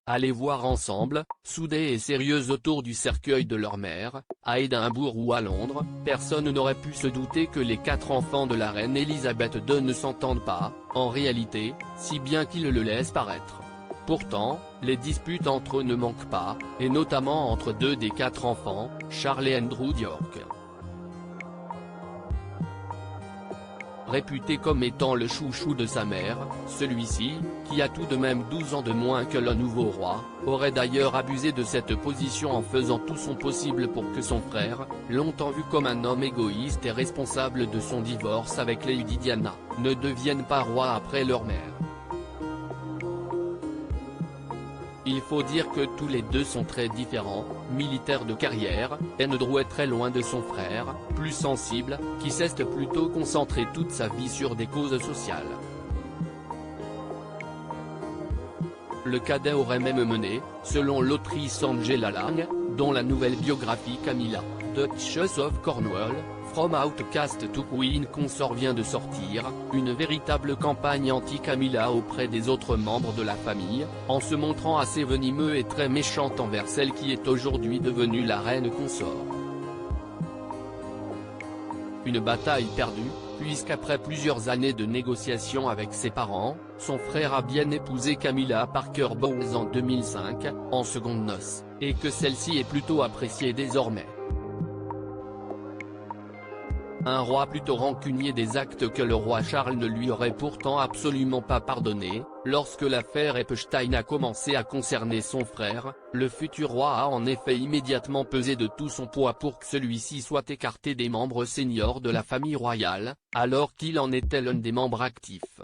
à les voir ensemble, soudées et sérieuses autour du cercueil de leur mère, à Édimbourg ou à Londres. Personne n'aurait pu se douter que les 4 enfants de la reine Elisabeth II ne s'entendent pas, en réalité, si bien qu'ils le laissent paraître. Pourtant, les disputes entre eux ne manquent pas, et notamment entre 2 des 4 enfants, Charles et Andrew d'York. Réputé comme étant le chouchou de sa mère, celui-ci, qui a tout de même 12 ans de moins que le nouveau roi, aurait d'ailleurs abusé de cette position en faisant tout son possible pour que son frère, longtemps vu comme un homme égoïste et responsable de son divorce avec Lady Diana, ne devienne pas roi après leur mère. Il faut dire que tous les deux sont très différents. Militaire de carrière, Andrew est très loin de son frère, plus sensible, qui s'est plutôt concentré toute sa vie sur des causes sociales. Le cadet aurait même mené, selon l'autrice Angela Lang, dont la nouvelle biographie Camilla, Duchess of Cornwall, From Outcast to Queen Consort vient de sortir, une véritable campagne anti-Camilla auprès des autres membres de la famille, en se montrant assez venimeux et très méchante envers celle qui est aujourd'hui devenue la reine consort. Une bataille perdue, puisqu'après plusieurs années de négociations avec ses parents, son frère a bien épousé Camilla Parker Bowles en 2005, en secondes noces, et que celle-ci est plutôt appréciée désormais. Un roi plutôt rancunier des actes que le roi Charles ne lui aurait pourtant absolument pas pardonné. Lorsque l'affaire Epstein a commencé à concerner son frère, le futur roi a en effet immédiatement pesé de tout son poids pour que celui-ci soit écarté des membres seniors de la famille royale, alors qu'il en était l'un des membres actifs.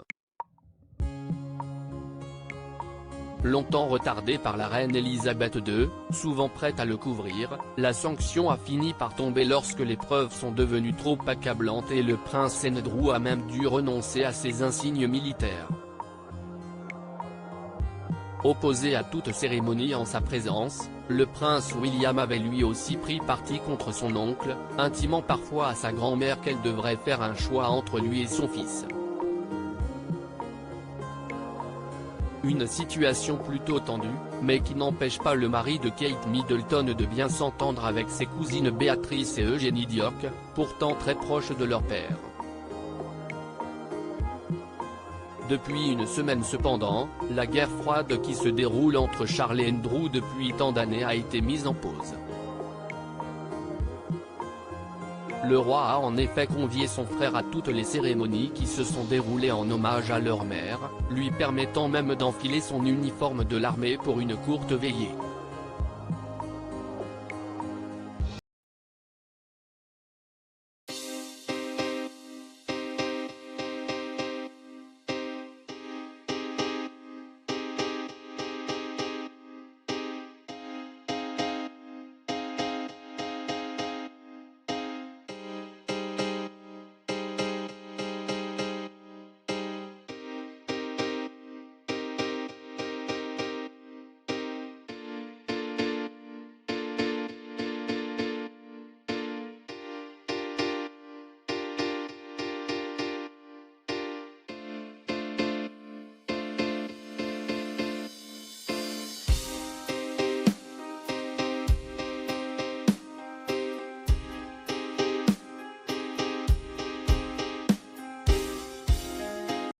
Longtemps retardée par la reine Elisabeth II, souvent prête à le couvrir, la sanction a fini par tomber lorsque les preuves sont devenues trop accablantes et le prince Andrew a même dû renoncer à ses insignes militaires. Opposé à toute cérémonie en sa présence, le prince William avait lui aussi pris parti contre son oncle, intimant parfois à sa grand-mère qu'elle devrait faire un choix entre lui et son fils. Une situation plutôt tendue, mais qui n'empêche pas le mari de Kate Middleton de bien s'entendre avec ses cousines Béatrice et Eugénie d'York, pourtant très proches de leur père. Depuis une semaine cependant, la guerre froide qui se déroule entre Charles et Andrew depuis tant d'années a été mise en pause. Le roi a en effet convié son frère à toutes les cérémonies qui se sont déroulées en hommage à leur mère, lui permettant même d'enfiler son uniforme de l'armée pour une courte veillée.